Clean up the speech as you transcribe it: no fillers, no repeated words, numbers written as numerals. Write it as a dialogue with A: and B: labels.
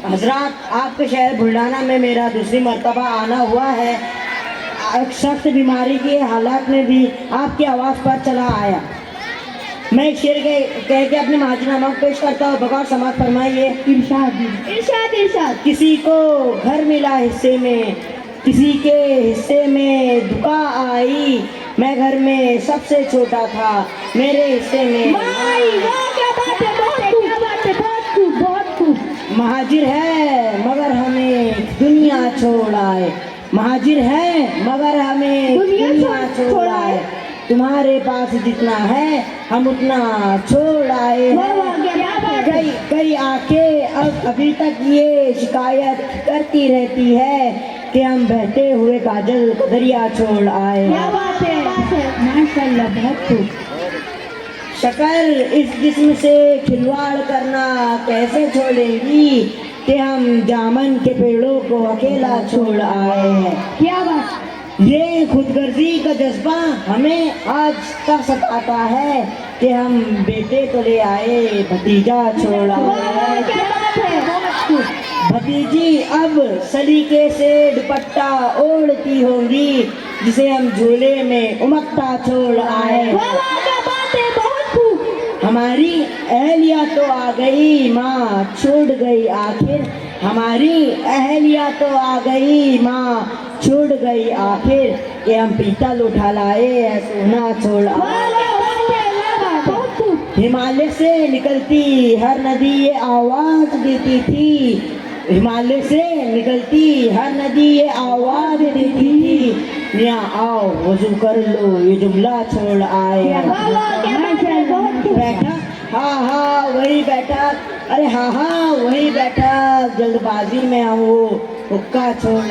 A: हजरात, आपके शहर बुल्ढाना में मेरा दूसरी मर्तबा आना हुआ है। एक सख्त बीमारी के हालात में भी आपकी आवाज़ पर चला आया। मैं एक शेर कह के अपने माजनामा पेश करता हूँ। बगौर समाज फरमाइए।
B: इरशाद इरशाद इरशाद।
A: किसी को घर मिला हिस्से में, किसी के हिस्से में दुआ आई। मैं घर में सबसे छोटा था, मेरे हिस्से में
B: बहुत खूब।
A: महाजिर है मगर हमें दुनिया छोड़ आए। महाजिर है मगर हमें दुनिया छोड़ आए। तुम्हारे पास जितना है हम उतना छोड़ आए हैं। कई आंखें अब अभी तक ये शिकायत करती रहती है कि हम बहते हुए काजल का दरिया छोड़ आए।
B: क्या बात है माशाल्लाह, बहुत खूब।
A: शक्ल इस जिस्म से खिलवाड़ करना कैसे छोड़ेंगी कि हम जामन के पेड़ों को अकेला छोड़ आए हैं।
B: क्या बात।
A: ये खुदगर्जी का जज्बा हमें आज तक सताता है कि हम बेटे तो ले आए, भतीजा छोड़ आए।
B: क्या बात है, बहुत खूब।
A: भतीजी अब सलीके से दुपट्टा ओढ़ती होंगी जिसे हम झूले में उमकता छोड़ आए।
B: क्या बात है, बहुत खूब।
A: हमारी अहलिया तो आ गई, माँ छोड़ गई आखिर। हमारी अहलिया तो आ गई, माँ छोड़ गई आखिर। कि हम पीतल उठा लाए, सोना छोड़ आए। हिमालय से निकलती हर नदी ये आवाज देती थी। हिमालय से निकलती हर नदी ये आवाज देती थी। यहाँ आओ वजू कर लो, ये जुमला छोड़ आए। बैठा हाँ हाँ वही बैठा, अरे हाँ हाँ वही बैठा, जल्दबाजी में हम वो हुक्का छोड़